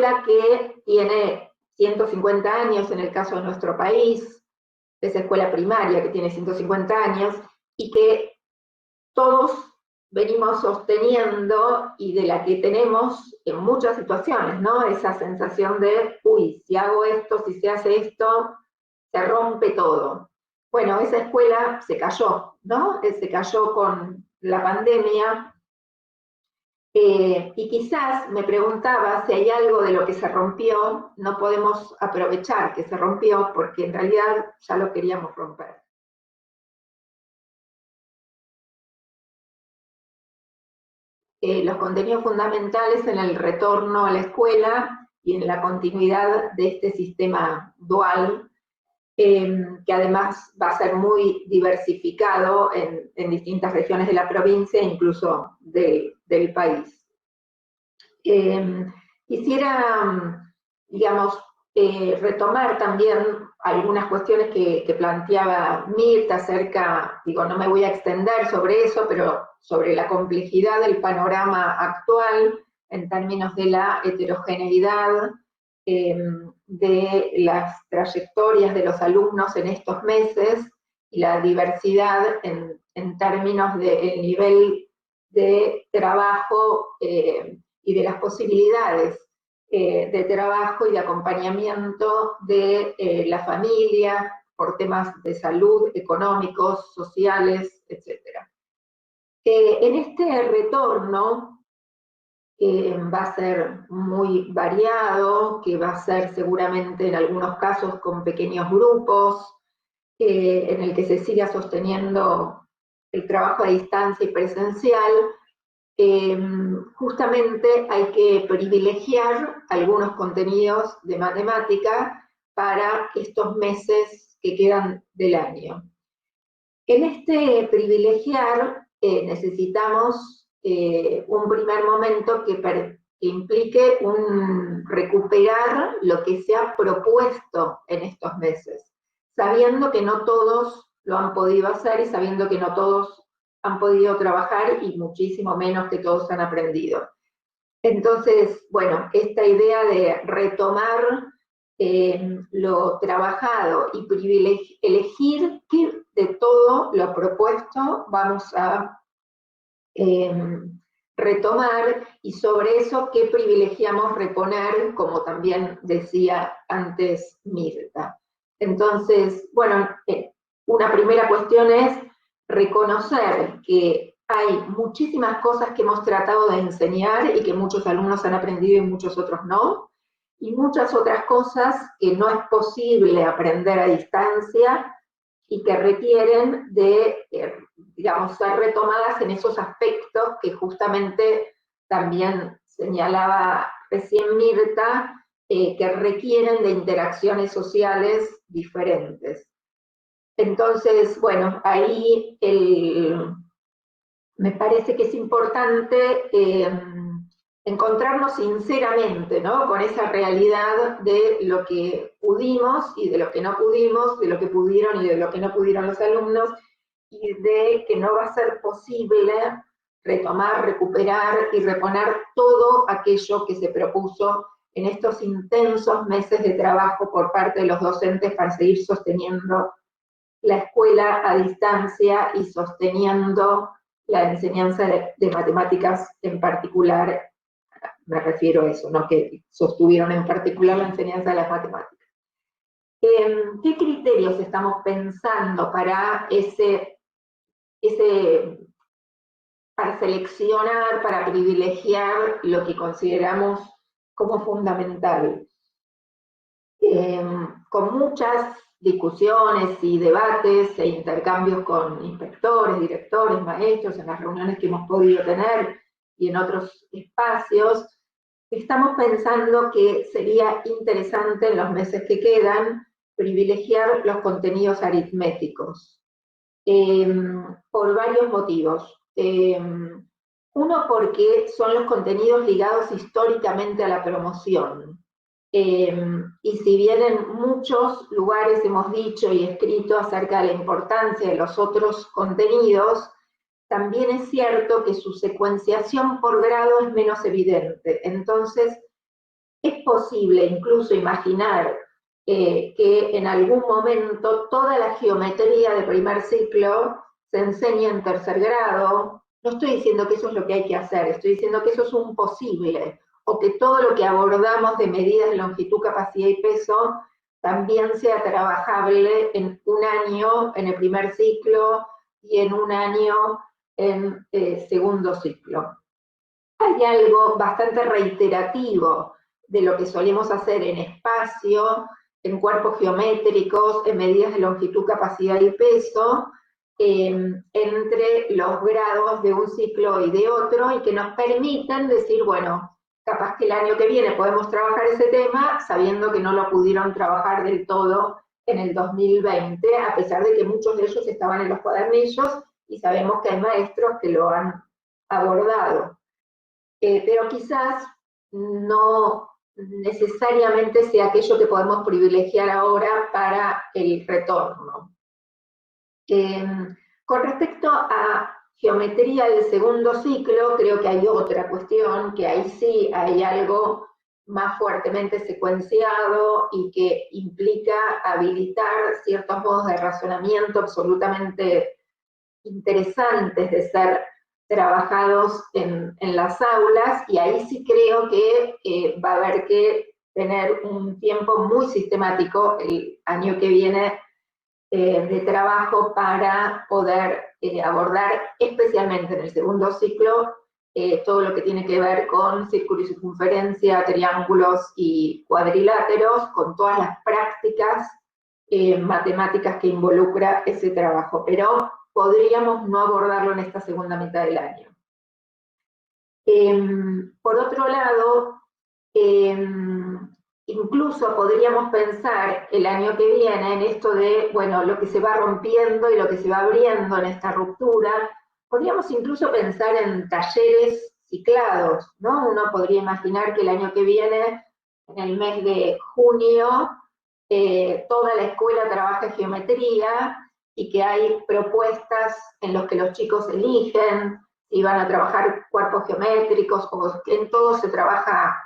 escuela que tiene 150 años en el caso de nuestro país, esa escuela primaria que tiene 150 años, y que todos venimos sosteniendo y de la que tenemos en muchas situaciones, ¿no? Esa sensación de, uy, si hago esto, si se hace esto, se rompe todo. Bueno, esa escuela se cayó, ¿no? Se cayó con la pandemia, y quizás me preguntaba si hay algo de lo que se rompió, no podemos aprovechar que se rompió porque en realidad ya lo queríamos romper. Los contenidos fundamentales en el retorno a la escuela y en la continuidad de este sistema dual, que además va a ser muy diversificado en distintas regiones de la provincia e incluso del país. Quisiera, digamos, retomar también algunas cuestiones que planteaba Mirta acerca, digo, no me voy a extender sobre eso, pero sobre la complejidad del panorama actual en términos de la heterogeneidad de las trayectorias de los alumnos en estos meses y la diversidad en términos del nivel de trabajo y de las posibilidades de trabajo y de acompañamiento de la familia por temas de salud, económicos, sociales, etc. En este retorno, que va a ser muy variado, que va a ser seguramente en algunos casos con pequeños grupos, en el que se siga sosteniendo el trabajo a distancia y presencial, justamente hay que privilegiar algunos contenidos de matemática para estos meses que quedan del año. En este privilegiar necesitamos un primer momento que implique un recuperar lo que se ha propuesto en estos meses, sabiendo que no todos lo han podido hacer y sabiendo que no todos han podido trabajar y muchísimo menos que todos han aprendido. Entonces, bueno, esta idea de retomar lo trabajado y elegir qué de todo lo propuesto vamos a retomar y sobre eso qué privilegiamos reponer, como también decía antes Mirta. Entonces, bueno, una primera cuestión es reconocer que hay muchísimas cosas que hemos tratado de enseñar y que muchos alumnos han aprendido y muchos otros no, y muchas otras cosas que no es posible aprender a distancia y que requieren de, digamos, ser retomadas en esos aspectos que justamente también señalaba recién Mirta, que requieren de interacciones sociales diferentes. Entonces, bueno, ahí me parece que es importante encontrarnos sinceramente, ¿no? Con esa realidad de lo que pudimos y de lo que no pudimos, de lo que pudieron y de lo que no pudieron los alumnos, y de que no va a ser posible retomar, recuperar y reponer todo aquello que se propuso en estos intensos meses de trabajo por parte de los docentes para seguir sosteniendo la escuela a distancia y sosteniendo la enseñanza de matemáticas en particular. Me refiero a eso, ¿no? Que sostuvieron en particular la enseñanza de las matemáticas. ¿Qué criterios estamos pensando para para seleccionar, para privilegiar lo que consideramos como fundamental? Con muchas discusiones y debates e intercambios con inspectores, directores, maestros, en las reuniones que hemos podido tener y en otros espacios, estamos pensando que sería interesante en los meses que quedan privilegiar los contenidos aritméticos, por varios motivos. Uno, porque son los contenidos ligados históricamente a la promoción. Y si bien en muchos lugares hemos dicho y escrito acerca de la importancia de los otros contenidos, también es cierto que su secuenciación por grado es menos evidente. Entonces, Es posible incluso imaginar que en algún momento toda la geometría de primer ciclo se enseñe en tercer grado. No estoy diciendo que eso es lo que hay que hacer, estoy diciendo que eso es un posible, o que todo lo que abordamos de medidas de longitud, capacidad y peso también sea trabajable en un año en el primer ciclo y en un año en segundo ciclo. Hay algo bastante reiterativo de lo que solemos hacer en espacio, en cuerpos geométricos, en medidas de longitud, capacidad y peso, entre los grados de un ciclo y de otro, y que nos permiten decir, bueno, capaz que el año que viene podemos trabajar ese tema, sabiendo que no lo pudieron trabajar del todo en el 2020, a pesar de que muchos de ellos estaban en los cuadernillos, y sabemos que hay maestros que lo han abordado. Pero quizás no necesariamente sea aquello que podemos privilegiar ahora para el retorno. Con respecto a geometría del segundo ciclo, creo que hay otra cuestión, que ahí sí hay algo más fuertemente secuenciado y que implica habilitar ciertos modos de razonamiento absolutamente interesantes de ser trabajados en las aulas, y ahí sí creo que va a haber que tener un tiempo muy sistemático el año que viene de trabajo para poder abordar, especialmente en el segundo ciclo, todo lo que tiene que ver con círculo y circunferencia, triángulos y cuadriláteros, con todas las prácticas matemáticas que involucra ese trabajo, pero podríamos no abordarlo en esta segunda mitad del año. Por otro lado, incluso podríamos pensar el año que viene en esto de, bueno, lo que se va rompiendo y lo que se va abriendo en esta ruptura. Podríamos incluso pensar en talleres ciclados, ¿no? Uno podría imaginar que el año que viene, en el mes de junio, toda la escuela trabaja geometría y que hay propuestas en las que los chicos eligen si van a trabajar cuerpos geométricos, o que en todo se trabaja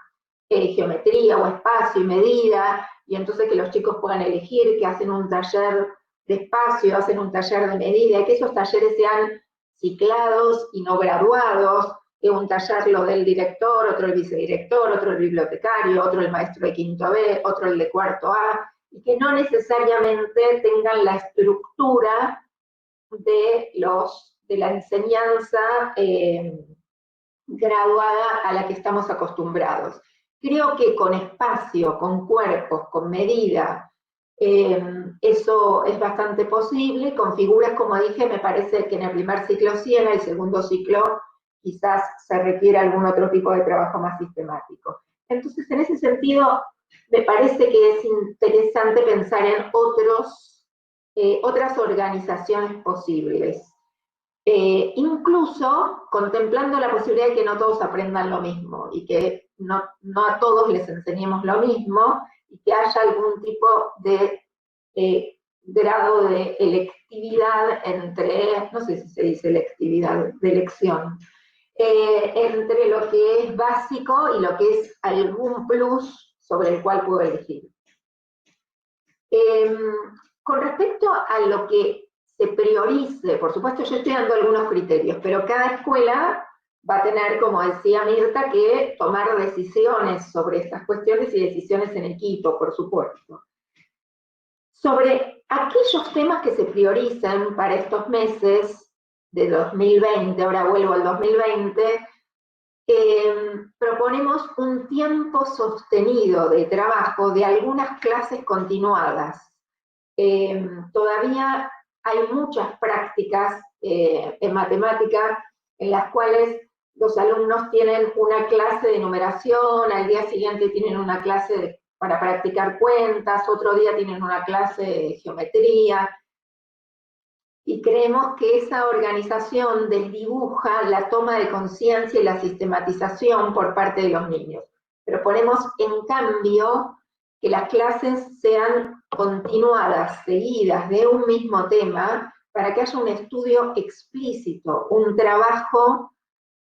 geometría o espacio y medida, y entonces que los chicos puedan elegir, que hacen un taller de espacio, hacen un taller de medida, y que esos talleres sean ciclados y no graduados, que un taller lo del director, otro el vicedirector, otro el bibliotecario, otro el maestro de quinto B, otro el de cuarto A, y que no necesariamente tengan la estructura de la enseñanza graduada a la que estamos acostumbrados. Creo que con espacio, con cuerpos, con medida, eso es bastante posible. Con figuras, como dije, me parece que en el primer ciclo sí, en el segundo ciclo quizás se requiere algún otro tipo de trabajo más sistemático. Entonces, en ese sentido, me parece que es interesante pensar en otras organizaciones posibles. Incluso contemplando la posibilidad de que no todos aprendan lo mismo y que no a todos les enseñemos lo mismo, y que haya algún tipo de grado de electividad entre, no sé si se dice electividad, de elección, entre lo que es básico y lo que es algún plus sobre el cual puedo elegir. Con respecto a lo que se priorice, por supuesto yo estoy dando algunos criterios, pero cada escuela va a tener, como decía Mirta, que tomar decisiones sobre estas cuestiones y decisiones en equipo, por supuesto. Sobre aquellos temas que se prioricen para estos meses de 2020, ahora vuelvo al 2020, proponemos un tiempo sostenido de trabajo de algunas clases continuadas. Todavía hay muchas prácticas en matemática en las cuales los alumnos tienen una clase de numeración, al día siguiente tienen una clase para practicar cuentas, otro día tienen una clase de geometría, y creemos que esa organización desdibuja la toma de conciencia y la sistematización por parte de los niños. Proponemos, en cambio, que las clases sean continuadas, seguidas, de un mismo tema, para que haya un estudio explícito, un trabajo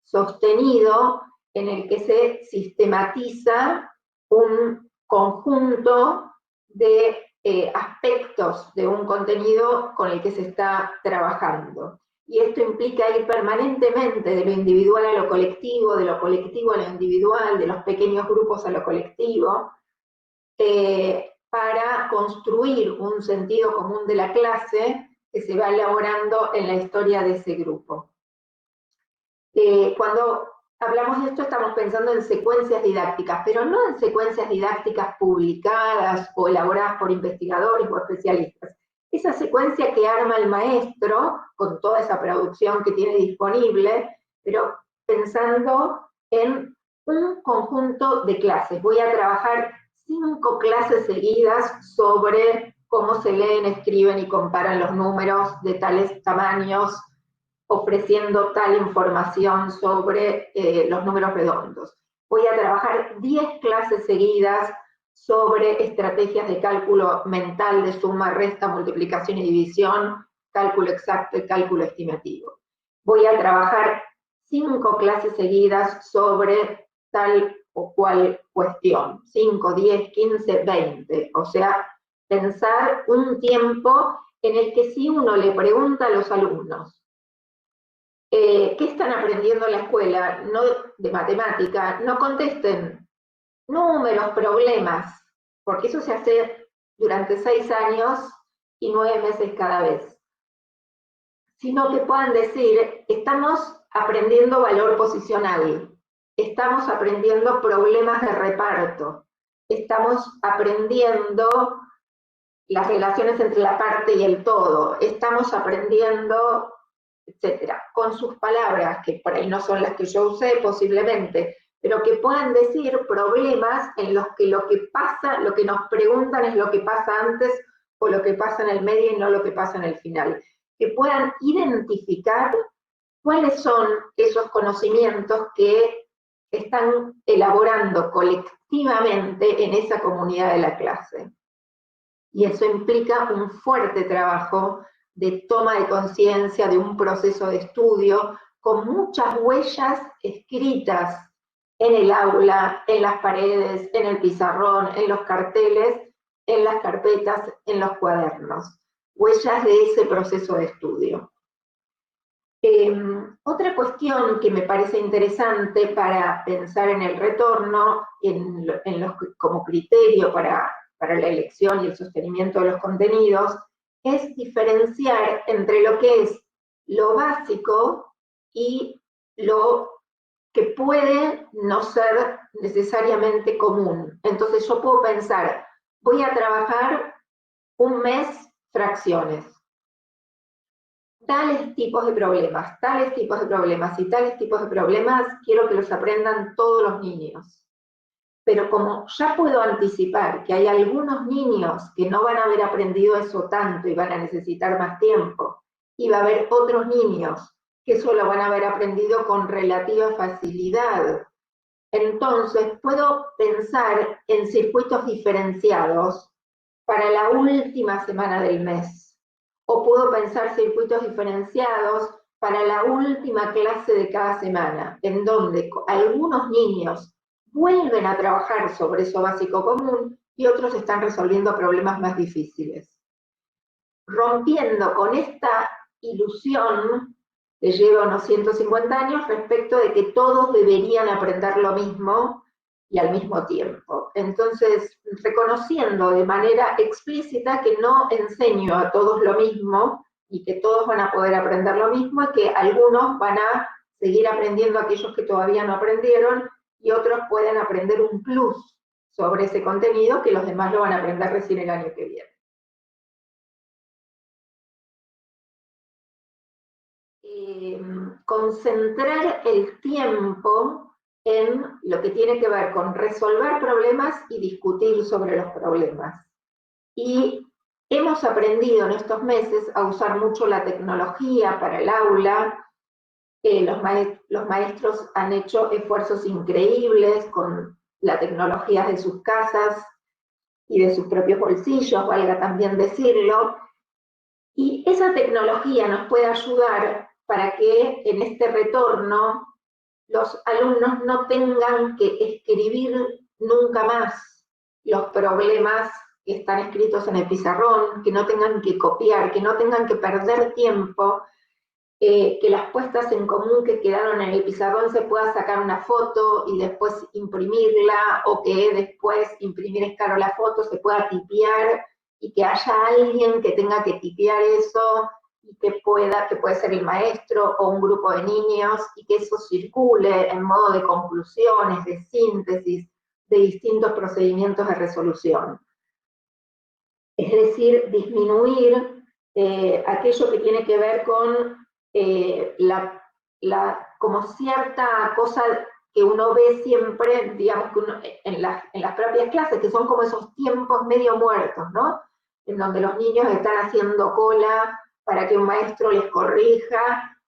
sostenido en el que se sistematiza un conjunto de aspectos de un contenido con el que se está trabajando. Y esto implica ir permanentemente de lo individual a lo colectivo, de lo colectivo a lo individual, de los pequeños grupos a lo colectivo, para construir un sentido común de la clase que se va elaborando en la historia de ese grupo. Cuando hablamos de esto estamos pensando en secuencias didácticas, pero no en secuencias didácticas publicadas o elaboradas por investigadores o especialistas. Esa secuencia que arma el maestro, con toda esa producción que tiene disponible, pero pensando en un conjunto de clases. Voy a trabajar 5 clases seguidas sobre cómo se leen, escriben y comparan los números de tales tamaños, ofreciendo tal información sobre los números redondos. Voy a trabajar 10 clases seguidas sobre estrategias de cálculo mental de suma, resta, multiplicación y división, cálculo exacto y cálculo estimativo. Voy a trabajar 5 clases seguidas sobre tal o cual cuestión, 5, 10, 15, 20, o sea, pensar un tiempo en el que si uno le pregunta a los alumnos, ¿qué están aprendiendo en la escuela? No de matemática, no contesten números, problemas, porque eso se hace durante 6 años y 9 meses cada vez. Sino que puedan decir, estamos aprendiendo valor posicional, estamos aprendiendo problemas de reparto, estamos aprendiendo las relaciones entre la parte y el todo, estamos aprendiendo, etcétera, con sus palabras, que por ahí no son las que yo usé posiblemente, pero que puedan decir problemas en los que lo que pasa, lo que nos preguntan es lo que pasa antes o lo que pasa en el medio y no lo que pasa en el final. Que puedan identificar cuáles son esos conocimientos que están elaborando colectivamente en esa comunidad de la clase. Y eso implica un fuerte trabajo de toma de conciencia, de un proceso de estudio, con muchas huellas escritas en el aula, en las paredes, en el pizarrón, en los carteles, en las carpetas, en los cuadernos. Huellas de ese proceso de estudio. Otra cuestión que me parece interesante para pensar en el retorno, como criterio para la elección y el sostenimiento de los contenidos, es diferenciar entre lo que es lo básico y lo que puede no ser necesariamente común. Entonces yo puedo pensar, voy a trabajar un mes fracciones. Tales tipos de problemas y tales tipos de problemas quiero que los aprendan todos los niños. Pero como ya puedo anticipar que hay algunos niños que no van a haber aprendido eso tanto y van a necesitar más tiempo, y va a haber otros niños que eso lo van a haber aprendido con relativa facilidad, entonces puedo pensar en circuitos diferenciados para la última semana del mes. O puedo pensar circuitos diferenciados para la última clase de cada semana, en donde algunos niños vuelven a trabajar sobre eso básico común y otros están resolviendo problemas más difíciles. Rompiendo con esta ilusión que lleva unos 150 años respecto de que todos deberían aprender lo mismo y al mismo tiempo. Entonces, reconociendo de manera explícita que no enseño a todos lo mismo y que todos van a poder aprender lo mismo y que algunos van a seguir aprendiendo aquellos que todavía no aprendieron y otros pueden aprender un plus sobre ese contenido que los demás lo van a aprender recién el año que viene. Concentrar el tiempo en lo que tiene que ver con resolver problemas y discutir sobre los problemas. Y hemos aprendido en estos meses a usar mucho la tecnología para el aula. Los maestros han hecho esfuerzos increíbles con la tecnología de sus casas y de sus propios bolsillos, valga también decirlo. Y esa tecnología nos puede ayudar para que en este retorno los alumnos no tengan que escribir nunca más los problemas que están escritos en el pizarrón, que no tengan que copiar, que no tengan que perder tiempo, que las puestas en común que quedaron en el pizarrón se pueda sacar una foto y después imprimirla, o que después imprimir es caro la foto, se pueda tipear y que haya alguien que tenga que tipear eso y que puede ser el maestro o un grupo de niños, y que eso circule en modo de conclusiones, de síntesis, de distintos procedimientos de resolución. Es decir, disminuir aquello que tiene que ver con como cierta cosa que uno ve siempre, digamos, que en las propias clases, que son como esos tiempos medio muertos, ¿no? En donde los niños están haciendo cola para que un maestro les corrija,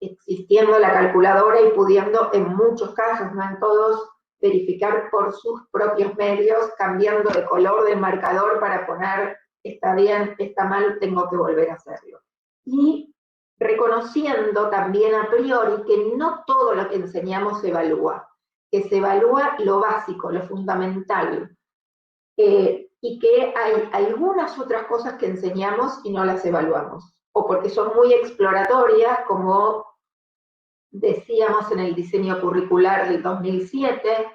existiendo la calculadora y pudiendo, en muchos casos, no en todos, verificar por sus propios medios, cambiando de color del marcador para poner está bien, está mal, tengo que volver a hacerlo. Y reconociendo también a priori que no todo lo que enseñamos se evalúa, que se evalúa lo básico, lo fundamental, y que hay algunas otras cosas que enseñamos y no las evaluamos, o porque son muy exploratorias, como decíamos en el diseño curricular del 2007,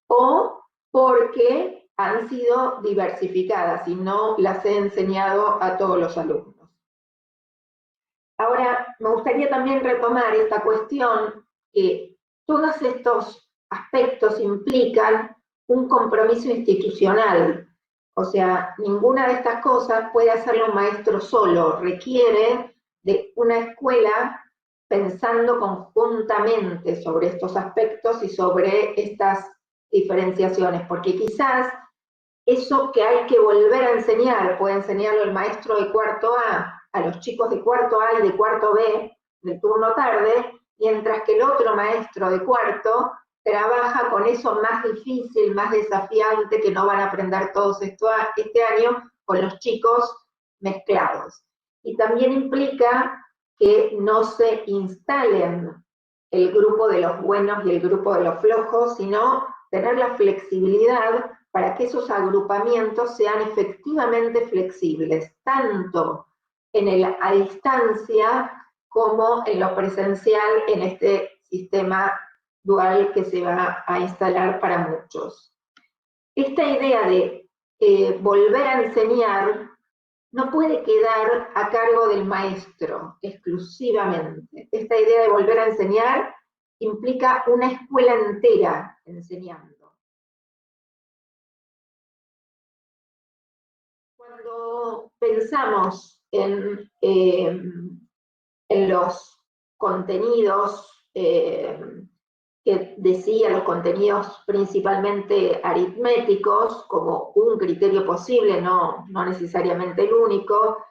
o porque han sido diversificadas y no las he enseñado a todos los alumnos. Ahora, me gustaría también retomar esta cuestión que todos estos aspectos implican un compromiso institucional. O sea, ninguna de estas cosas puede hacerlo un maestro solo, requiere de una escuela pensando conjuntamente sobre estos aspectos y sobre estas diferenciaciones, porque quizás eso que hay que volver a enseñar, puede enseñarlo el maestro de cuarto A los chicos de cuarto A y de cuarto B del turno tarde, mientras que el otro maestro de cuarto trabaja con eso más difícil, más desafiante, que no van a aprender todos este año, con los chicos mezclados. Y también implica que no se instalen el grupo de los buenos y el grupo de los flojos, sino tener la flexibilidad para que esos agrupamientos sean efectivamente flexibles, tanto a distancia como en lo presencial, en este sistema dual que se va a instalar para muchos. Esta idea de volver a enseñar no puede quedar a cargo del maestro exclusivamente. Esta idea de volver a enseñar implica una escuela entera enseñando. Cuando pensamos en los contenidos que decía, los contenidos principalmente aritméticos, como un criterio posible, no necesariamente el único,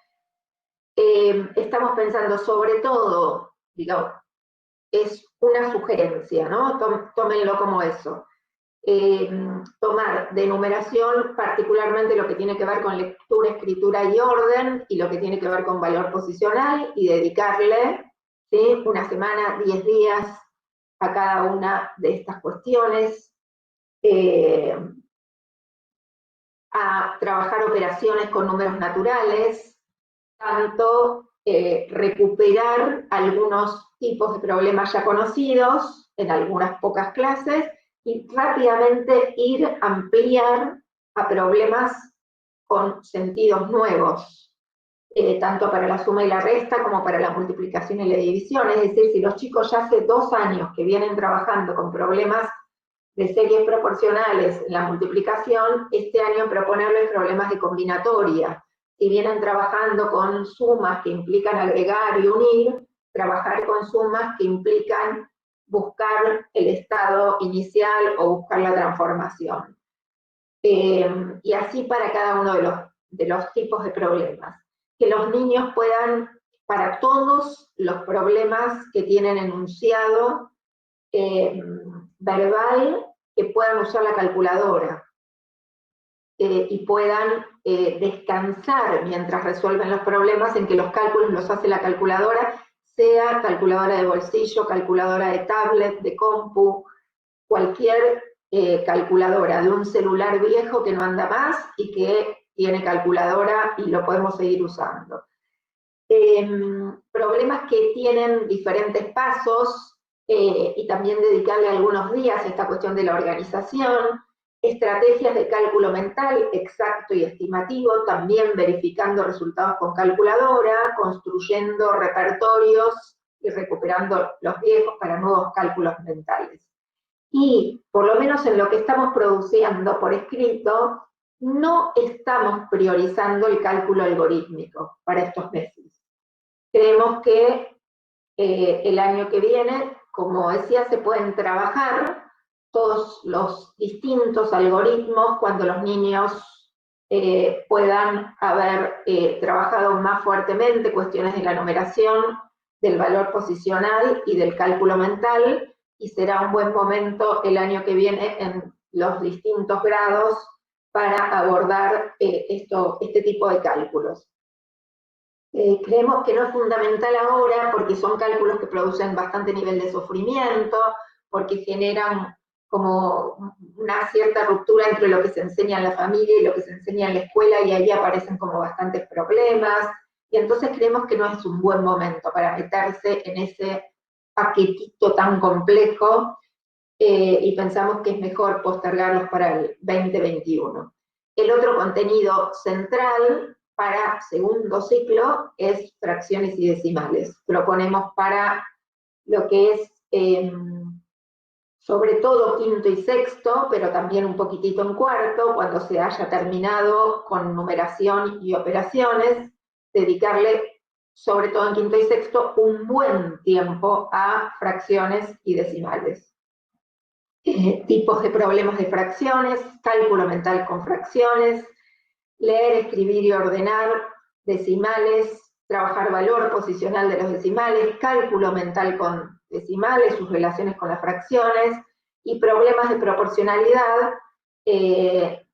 estamos pensando sobre todo, digamos, es una sugerencia, ¿no? Tómenlo como eso. Tomar de numeración particularmente lo que tiene que ver con lectura, escritura y orden, y lo que tiene que ver con valor posicional, y dedicarle, ¿sí?, una semana, 10 días a cada una de estas cuestiones, a trabajar operaciones con números naturales, tanto recuperar algunos tipos de problemas ya conocidos en algunas pocas clases, y rápidamente ir a ampliar a problemas con sentidos nuevos, tanto para la suma y la resta como para la multiplicación y la división. Es decir, si los chicos ya hace 2 años que vienen trabajando con problemas de series proporcionales en la multiplicación, este año proponerles problemas de combinatoria. Si vienen trabajando con sumas que implican agregar y unir, trabajar con sumas que implican buscar el estado inicial o buscar la transformación. Y así para cada uno de los tipos de problemas. Que los niños puedan, para todos los problemas que tienen enunciado verbal, que puedan usar la calculadora y puedan descansar mientras resuelven los problemas, en que los cálculos los hace la calculadora, sea calculadora de bolsillo, calculadora de tablet, de compu, cualquier calculadora de un celular viejo que no anda más y que tiene calculadora y lo podemos seguir usando. Problemas que tienen diferentes pasos y también dedicarle algunos días a esta cuestión de la organización, estrategias de cálculo mental exacto y estimativo, también verificando resultados con calculadora, construyendo repertorios y recuperando los viejos para nuevos cálculos mentales. Y por lo menos en lo que estamos produciendo por escrito, no estamos priorizando el cálculo algorítmico para estos meses. Creemos que el año que viene, como decía, se pueden trabajar todos los distintos algoritmos cuando los niños puedan haber trabajado más fuertemente cuestiones de la numeración, del valor posicional y del cálculo mental, y será un buen momento el año que viene en los distintos grados para abordar este tipo de cálculos. Creemos que no es fundamental ahora porque son cálculos que producen bastante nivel de sufrimiento, porque generan como una cierta ruptura entre lo que se enseña en la familia y lo que se enseña en la escuela, y ahí aparecen como bastantes problemas, y entonces creemos que no es un buen momento para meterse en ese paquetito tan complejo, y pensamos que es mejor postergarlos para el 2021. El otro contenido central para segundo ciclo es fracciones y decimales. Proponemos para lo que es sobre todo quinto y sexto, pero también un poquitito en cuarto, cuando se haya terminado con numeración y operaciones, dedicarle, sobre todo en quinto y sexto, un buen tiempo a fracciones y decimales. Tipos de problemas de fracciones, cálculo mental con fracciones, leer, escribir y ordenar decimales, trabajar valor posicional de los decimales, cálculo mental con decimales, sus relaciones con las fracciones, y problemas de proporcionalidad, que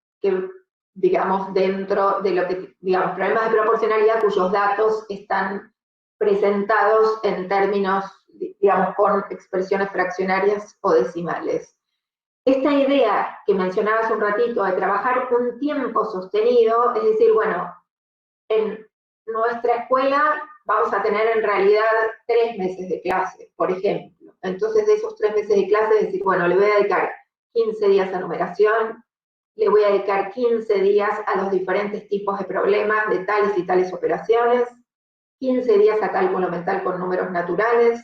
digamos dentro de lo que, digamos, problemas de proporcionalidad cuyos datos están presentados en términos, digamos, con expresiones fraccionarias o decimales. Esta idea que mencionaba hace un ratito de trabajar un tiempo sostenido, es decir, bueno, en nuestra escuela vamos a tener en realidad 3 meses de clase, por ejemplo. Entonces, de esos 3 meses de clase, decir, bueno, le voy a dedicar 15 días a numeración, le voy a dedicar 15 días a los diferentes tipos de problemas de tales y tales operaciones, 15 días a cálculo mental con números naturales,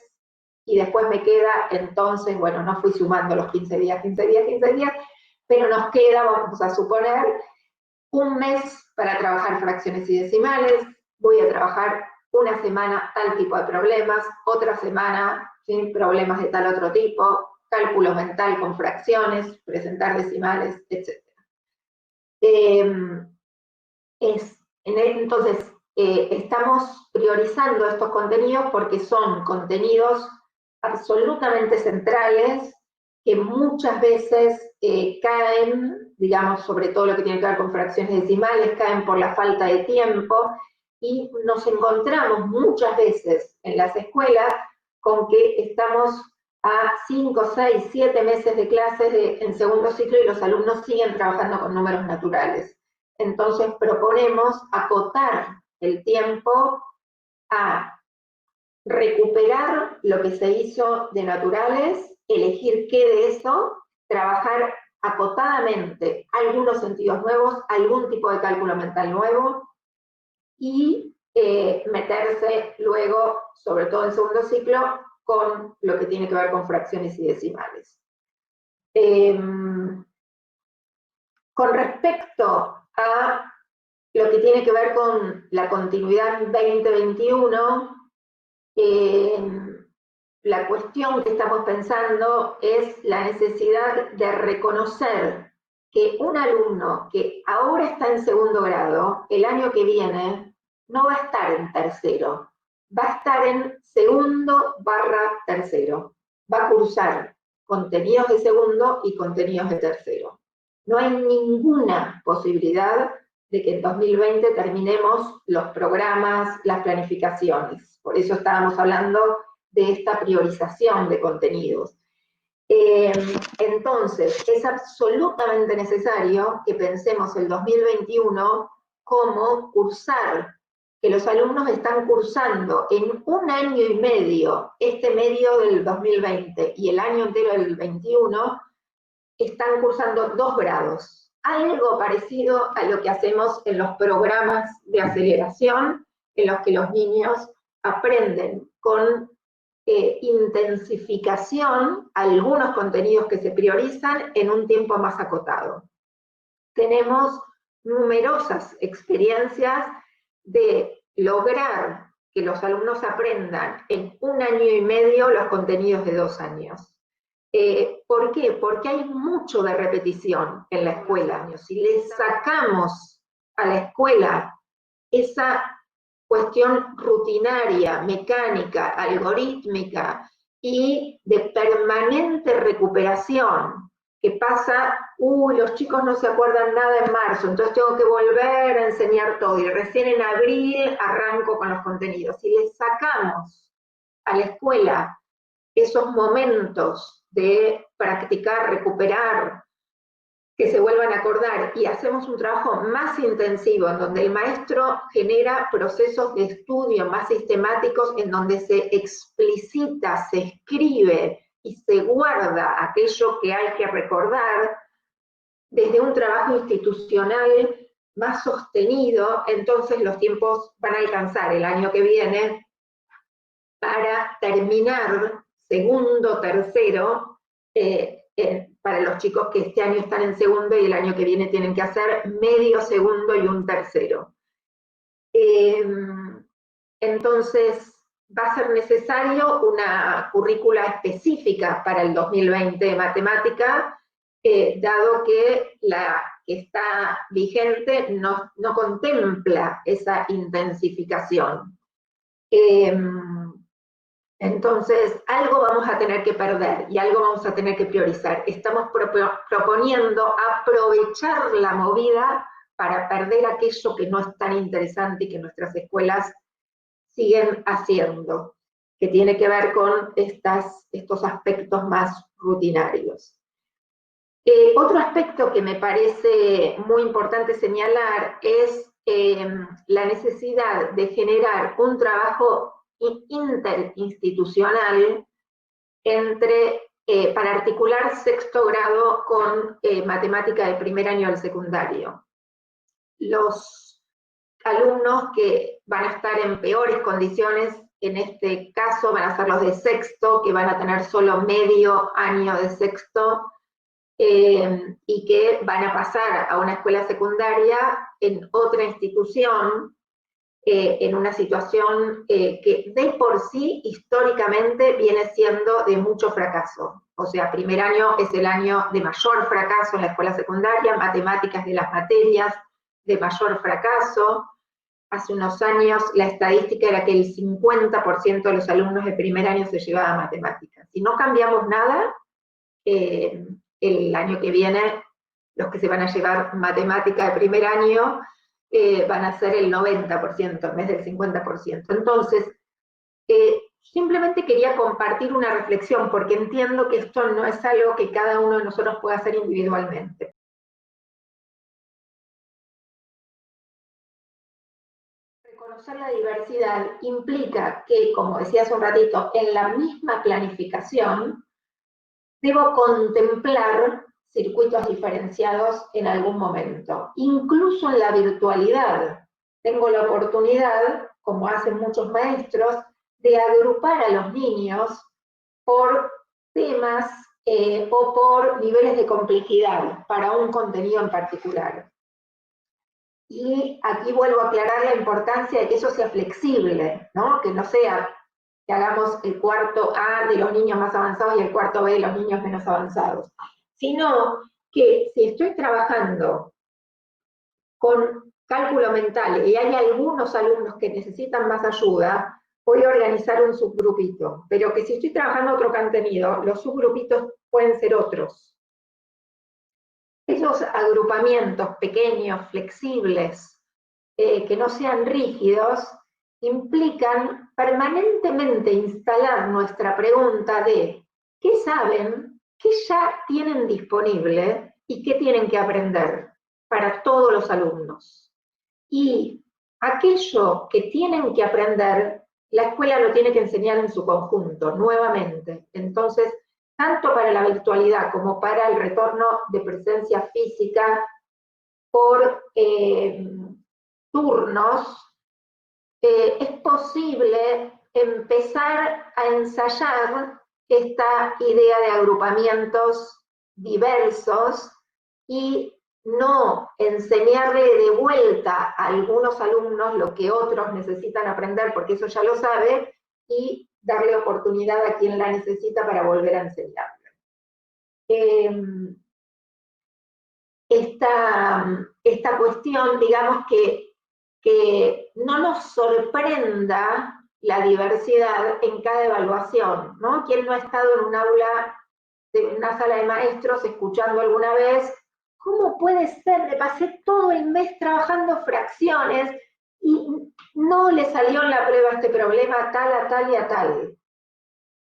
y después me queda, entonces, bueno, no fui sumando los 15 días, pero nos queda, vamos a suponer, un mes para trabajar fracciones y decimales, voy a trabajar una semana tal tipo de problemas, otra semana ¿sí? Problemas de tal otro tipo, cálculo mental con fracciones, presentar decimales, etc. Entonces, estamos priorizando estos contenidos porque son contenidos absolutamente centrales que muchas veces caen, digamos, sobre todo lo que tiene que ver con fracciones decimales, caen por la falta de tiempo, y nos encontramos muchas veces en las escuelas con que estamos a 5, 6, 7 meses de clases en segundo ciclo y los alumnos siguen trabajando con números naturales. Entonces proponemos acotar el tiempo a recuperar lo que se hizo de naturales, elegir qué de eso, trabajar acotadamente algunos sentidos nuevos, algún tipo de cálculo mental nuevo, y meterse luego, sobre todo en segundo ciclo, con lo que tiene que ver con fracciones y decimales. Con respecto a lo que tiene que ver con la continuidad 2021, la cuestión que estamos pensando es la necesidad de reconocer que un alumno que ahora está en segundo grado, el año que viene, no va a estar en tercero, va a estar en segundo/tercero. Va a cursar contenidos de segundo y contenidos de tercero. No hay ninguna posibilidad de que en 2020 terminemos los programas, las planificaciones. Por eso estábamos hablando de esta priorización de contenidos. Entonces, es absolutamente necesario que pensemos el 2021 como cursar, que los alumnos están cursando en un año y medio, este medio del 2020 y el año entero del 21, están cursando 2 grados. Algo parecido a lo que hacemos en los programas de aceleración, en los que los niños aprenden con intensificación algunos contenidos que se priorizan en un tiempo más acotado. Tenemos numerosas experiencias de lograr que los alumnos aprendan en un año y medio los contenidos de 2 años. ¿Por qué? Porque hay mucho de repetición en la escuela. Si le sacamos a la escuela esa cuestión rutinaria, mecánica, algorítmica y de permanente recuperación, que pasa, los chicos no se acuerdan nada en marzo, entonces tengo que volver a enseñar todo, y recién en abril arranco con los contenidos. Si le sacamos a la escuela esos momentos de practicar, recuperar, que se vuelvan a acordar, y hacemos un trabajo más intensivo en donde el maestro genera procesos de estudio más sistemáticos, en donde se explicita, se escribe y se guarda aquello que hay que recordar desde un trabajo institucional más sostenido. Entonces los tiempos van a alcanzar el año que viene para terminar segundo, tercero, para los chicos que este año están en segundo y el año que viene tienen que hacer medio segundo y un tercero. Entonces, va a ser necesario una currícula específica para el 2020 de matemática, dado que la que está vigente no contempla esa intensificación. Entonces, algo vamos a tener que perder y algo vamos a tener que priorizar. Estamos proponiendo aprovechar la movida para perder aquello que no es tan interesante y que nuestras escuelas siguen haciendo, que tiene que ver con estos aspectos más rutinarios. Otro aspecto que me parece muy importante señalar es la necesidad de generar un trabajo interinstitucional para articular sexto grado con matemática de primer año del secundario. Los alumnos que van a estar en peores condiciones, en este caso van a ser los de sexto, que van a tener solo medio año de sexto, y que van a pasar a una escuela secundaria en otra institución, en una situación que de por sí históricamente viene siendo de mucho fracaso. O sea, primer año es el año de mayor fracaso en la escuela secundaria, matemáticas de las materias de mayor fracaso. Hace unos años la estadística era que el 50% de los alumnos de primer año se llevaba matemáticas. Si no cambiamos nada, el año que viene los que se van a llevar matemática de primer año van a ser el 90% en vez del 50%. Entonces, simplemente quería compartir una reflexión, porque entiendo que esto no es algo que cada uno de nosotros pueda hacer individualmente. Reconocer la diversidad implica que, como decía hace un ratito, en la misma planificación debo contemplar circuitos diferenciados en algún momento. Incluso en la virtualidad tengo la oportunidad, como hacen muchos maestros, de agrupar a los niños por temas o por niveles de complejidad para un contenido en particular. Y aquí vuelvo a aclarar la importancia de que eso sea flexible, ¿no? Que no sea que hagamos el cuarto A de los niños más avanzados y el cuarto B de los niños menos avanzados, sino que si estoy trabajando con cálculo mental y hay algunos alumnos que necesitan más ayuda, voy a organizar un subgrupito, pero que si estoy trabajando otro contenido, los subgrupitos pueden ser otros. Esos agrupamientos pequeños, flexibles, que no sean rígidos, implican permanentemente instalar nuestra pregunta de ¿qué saben ¿qué ya tienen disponible y qué tienen que aprender para todos los alumnos? Y aquello que tienen que aprender, la escuela lo tiene que enseñar en su conjunto, nuevamente. Entonces, tanto para la virtualidad como para el retorno de presencia física por turnos, es posible empezar a ensayar esta idea de agrupamientos diversos y no enseñarle de vuelta a algunos alumnos lo que otros necesitan aprender, porque eso ya lo sabe, y darle oportunidad a quien la necesita para volver a enseñarle. Esta cuestión, digamos que no nos sorprenda la diversidad en cada evaluación, ¿no? ¿Quién no ha estado en un aula, en una sala de maestros, escuchando alguna vez, cómo puede ser, le pasé todo el mes trabajando fracciones y no le salió en la prueba este problema tal, a tal y a tal?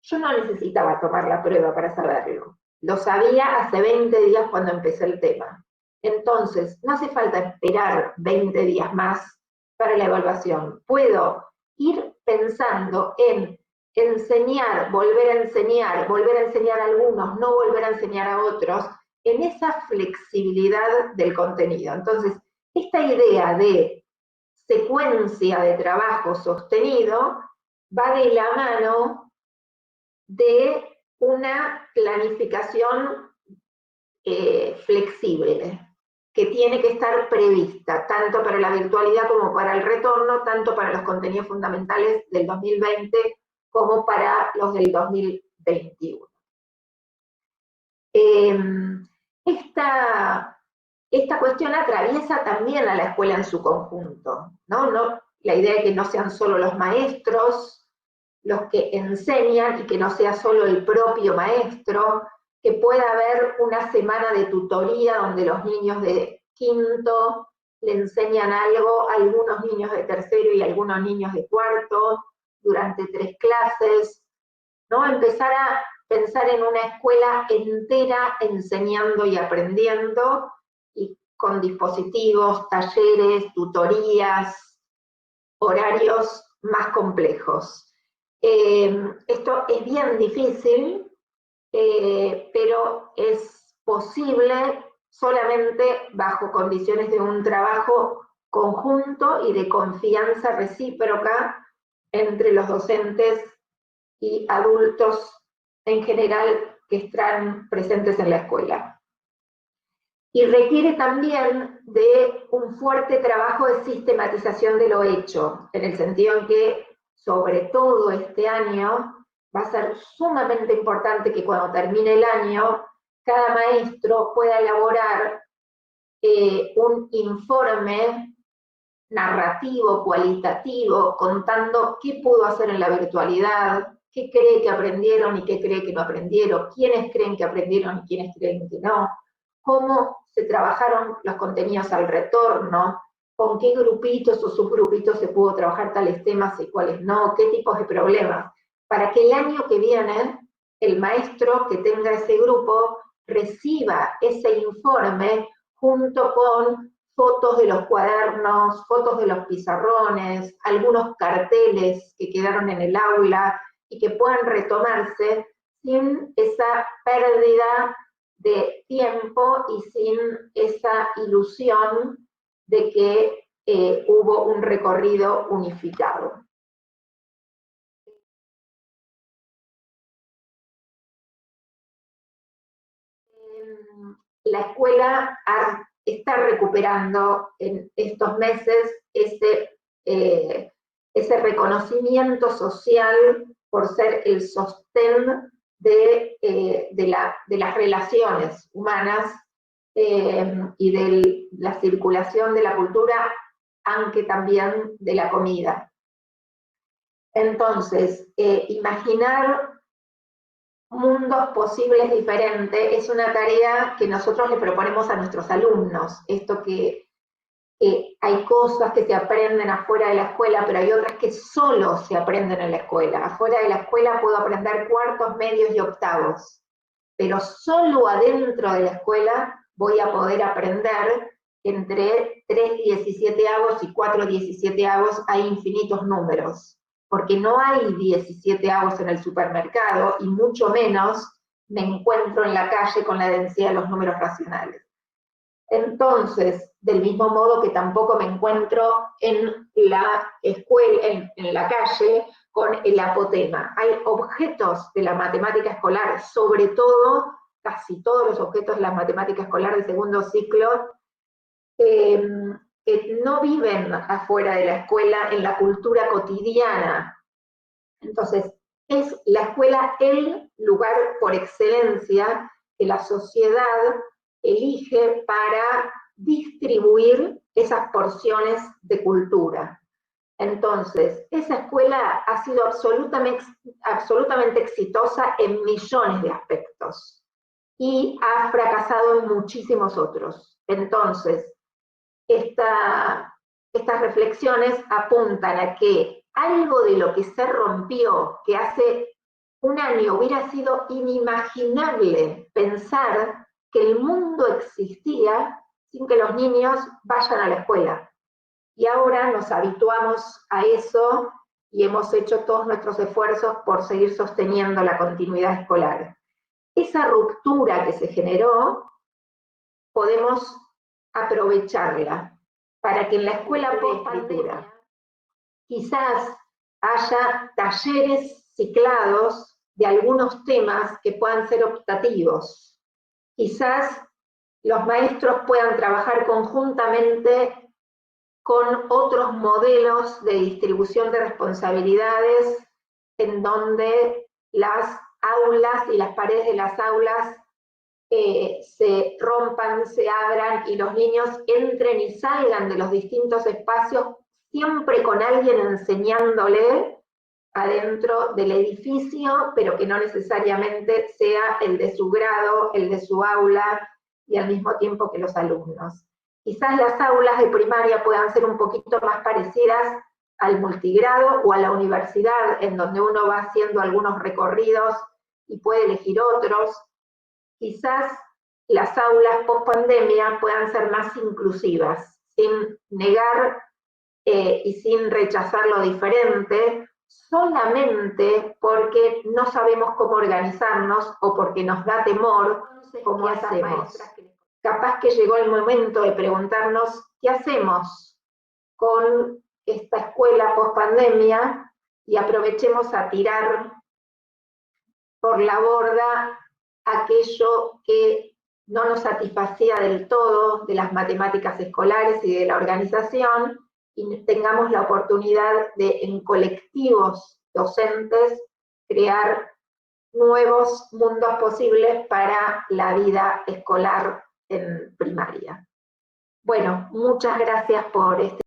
Yo no necesitaba tomar la prueba para saberlo. Lo sabía hace 20 días cuando empecé el tema. Entonces, no hace falta esperar 20 días más para la evaluación. Puedo ir pensando en enseñar, volver a enseñar a algunos, no volver a enseñar a otros, en esa flexibilidad del contenido. Entonces, esta idea de secuencia de trabajo sostenido va de la mano de una planificación flexible, que tiene que estar prevista, tanto para la virtualidad como para el retorno, tanto para los contenidos fundamentales del 2020 como para los del 2021. Esta cuestión atraviesa también a la escuela en su conjunto, ¿no? La idea de que no sean solo los maestros los que enseñan y que no sea solo el propio maestro, que pueda haber una semana de tutoría donde los niños de quinto le enseñan algo a algunos niños de tercero y a algunos niños de cuarto durante 3 clases, ¿no? Empezar a pensar en una escuela entera enseñando y aprendiendo, y con dispositivos, talleres, tutorías, horarios más complejos. Esto es bien difícil, pero es posible solamente bajo condiciones de un trabajo conjunto y de confianza recíproca entre los docentes y adultos en general que están presentes en la escuela. Y requiere también de un fuerte trabajo de sistematización de lo hecho, en el sentido en que, sobre todo este año, va a ser sumamente importante que cuando termine el año, cada maestro pueda elaborar un informe narrativo, cualitativo, contando qué pudo hacer en la virtualidad, qué cree que aprendieron y qué cree que no aprendieron, quiénes creen que aprendieron y quiénes creen que no, cómo se trabajaron los contenidos al retorno, con qué grupitos o subgrupitos se pudo trabajar tales temas y cuáles no, qué tipos de problemas, para que el año que viene el maestro que tenga ese grupo reciba ese informe junto con fotos de los cuadernos, fotos de los pizarrones, algunos carteles que quedaron en el aula y que puedan retomarse sin esa pérdida de tiempo y sin esa ilusión de que hubo un recorrido unificado. La escuela está recuperando en estos meses ese reconocimiento social por ser el sostén de las relaciones humanas y de la circulación de la cultura, aunque también de la comida. Entonces, imaginar mundos posibles diferentes es una tarea que nosotros le proponemos a nuestros alumnos. Esto que hay cosas que se aprenden afuera de la escuela, pero hay otras que solo se aprenden en la escuela. Afuera de la escuela puedo aprender cuartos, medios y octavos, pero solo adentro de la escuela voy a poder aprender entre 3 17avos y 4 17avos hay infinitos números, porque no hay 17avos en el supermercado y mucho menos me encuentro en la calle con la densidad de los números racionales. Entonces, del mismo modo que tampoco me encuentro en la escuela, en la calle, con el apotema. Hay objetos de la matemática escolar, sobre todo, casi todos los objetos de la matemática escolar de segundo ciclo, que no viven afuera de la escuela en la cultura cotidiana. Entonces, es la escuela el lugar por excelencia que la sociedad elige para distribuir esas porciones de cultura. Entonces, esa escuela ha sido absolutamente exitosa en millones de aspectos y ha fracasado en muchísimos otros. Entonces, estas reflexiones apuntan a que algo de lo que se rompió, que hace un año hubiera sido inimaginable pensar que el mundo existía sin que los niños vayan a la escuela. Y ahora nos habituamos a eso y hemos hecho todos nuestros esfuerzos por seguir sosteniendo la continuidad escolar. Esa ruptura que se generó, podemos aprovecharla para que en la escuela post-pandemia quizás haya talleres ciclados de algunos temas que puedan ser optativos. Quizás los maestros puedan trabajar conjuntamente con otros modelos de distribución de responsabilidades en donde las aulas y las paredes de las aulas se rompan, se abran y los niños entren y salgan de los distintos espacios, siempre con alguien enseñándole adentro del edificio, pero que no necesariamente sea el de su grado, el de su aula, y al mismo tiempo que los alumnos. Quizás las aulas de primaria puedan ser un poquito más parecidas al multigrado o a la universidad, en donde uno va haciendo algunos recorridos y puede elegir otros. Quizás las aulas post-pandemia puedan ser más inclusivas, sin negar y sin rechazar lo diferente, solamente porque no sabemos cómo organizarnos o porque nos da temor cómo hacemos. Capaz que llegó el momento de preguntarnos qué hacemos con esta escuela post-pandemia y aprovechemos a tirar por la borda aquello que no nos satisfacía del todo de las matemáticas escolares y de la organización, y tengamos la oportunidad de, en colectivos docentes, crear nuevos mundos posibles para la vida escolar en primaria. Bueno, muchas gracias por este